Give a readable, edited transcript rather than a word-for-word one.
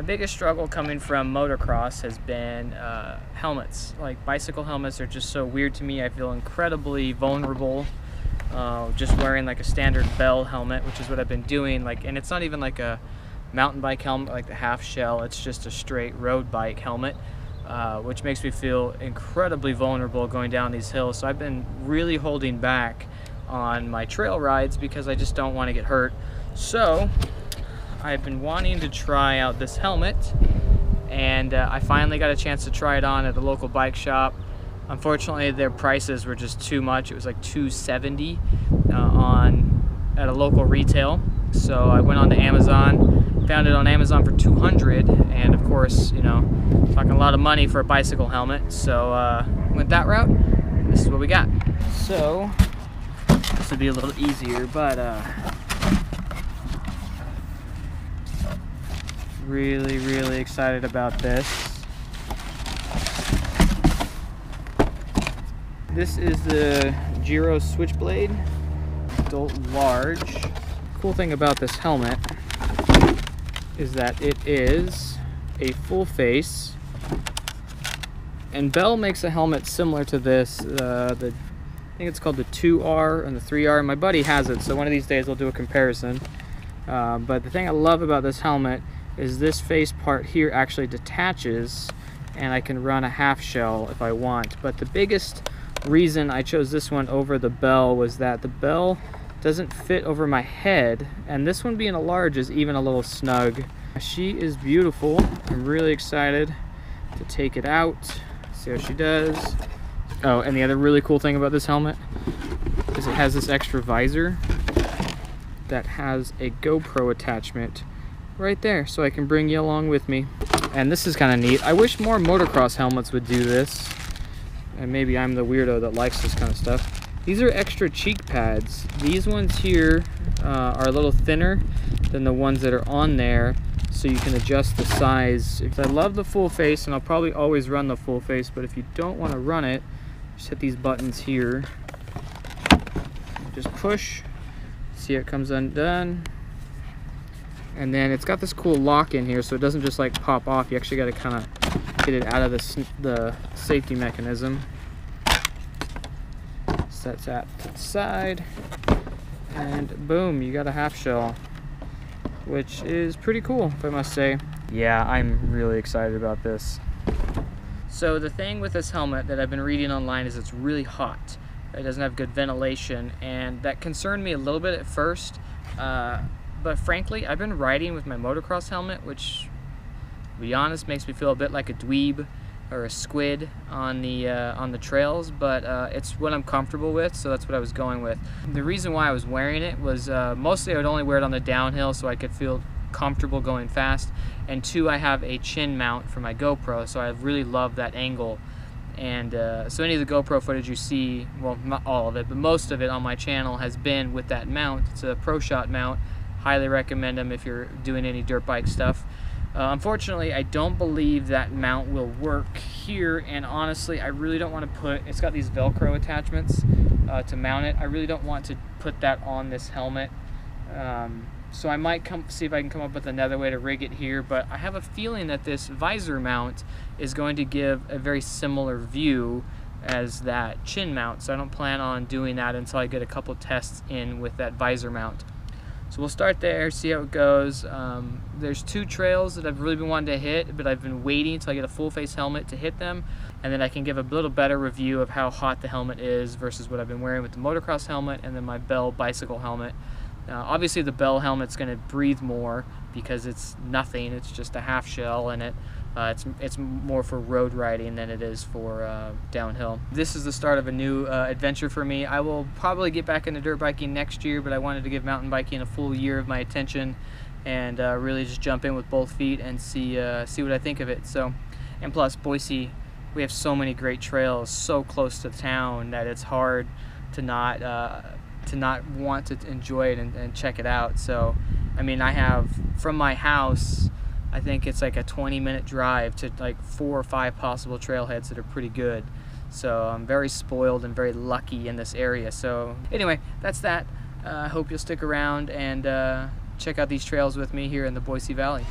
biggest struggle coming from motocross has been helmets. Like, bicycle helmets are just so weird to me. I feel incredibly vulnerable just wearing like a standard Bell helmet, which is what I've been doing. Like, and it's not even like a mountain bike helmet like the half shell, it's just a straight road bike helmet, which makes me feel incredibly vulnerable going down these hills. So I've been really holding back on my trail rides because I just don't want to get hurt. So I've been wanting to try out this helmet, and I finally got a chance to try it on at the local bike shop. Unfortunately, their prices were just too much. It was like $270 at a local retail. So I went on to Amazon, found it on Amazon for $200, and of course, you know, talking a lot of money for a bicycle helmet. So went that route. This is what we got. So this would be a little easier, but really excited about this. This is the Giro Switchblade, adult large. Cool thing about this helmet is that it is a full face, and Bell makes a helmet similar to this. I think it's called the 2R and the 3R. My buddy has it, so one of these days we'll do a comparison. But the thing I love about this helmet is this face part here actually detaches, and I can run a half shell if I want. But the biggest reason I chose this one over the Bell was that the Bell doesn't fit over my head, and this one being a large is even a little snug. She is beautiful. I'm really excited to take it out, see how she does. Oh, and the other really cool thing about this helmet is it has this extra visor that has a GoPro attachment right there, so I can bring you along with me. And this is kind of neat. I wish more motocross helmets would do this, and maybe I'm the weirdo that likes this kind of stuff. These are extra cheek pads. These ones here are a little thinner than the ones that are on there, so you can adjust the size. I love the full face, and I'll probably always run the full face, but if you don't want to run it, just hit these buttons here. Just push, see how it comes undone. And then it's got this cool lock in here, so it doesn't just like pop off. You actually got to kind of get it out of the safety mechanism. Set that to the side, and boom, you got a half shell, which is pretty cool, if I must say. Yeah, I'm really excited about this. So the thing with this helmet that I've been reading online is it's really hot. It doesn't have good ventilation, and that concerned me a little bit at first. But frankly, I've been riding with my motocross helmet, which, to be honest, makes me feel a bit like a dweeb or a squid on the trails, but it's what I'm comfortable with, so that's what I was going with. The reason why I was wearing it was mostly I would only wear it on the downhill so I could feel comfortable going fast, and two, I have a chin mount for my GoPro, so I really love that angle. And so any of the GoPro footage you see, well, not all of it, but most of it on my channel has been with that mount. It's a Pro Shot mount. Highly recommend them if you're doing any dirt bike stuff. Unfortunately, I don't believe that mount will work here, and honestly, I really don't want to put, it's got these Velcro attachments to mount it. I really don't want to put that on this helmet. So I might see if I can come up with another way to rig it here, but I have a feeling that this visor mount is going to give a very similar view as that chin mount, so I don't plan on doing that until I get a couple tests in with that visor mount. So we'll start there, see how it goes. There's two trails that I've really been wanting to hit, but I've been waiting until I get a full face helmet to hit them, and then I can give a little better review of how hot the helmet is versus what I've been wearing with the motocross helmet and then my Bell bicycle helmet. Obviously the Bell helmet's going to breathe more because it's nothing, it's just a half shell, and it's more for road riding than it is for downhill. This is the start of a new adventure for me. I will probably get back into dirt biking next year, but I wanted to give mountain biking a full year of my attention and really just jump in with both feet and see what I think of it. So, and plus Boise, we have so many great trails so close to town that it's hard to not want to enjoy it and check it out. So, I mean, I have from my house, I think it's like a 20-minute drive to like 4 or 5 possible trailheads that are pretty good. So I'm very spoiled and very lucky in this area. So anyway, that's that. I hope you'll stick around and check out these trails with me here in the Boise Valley.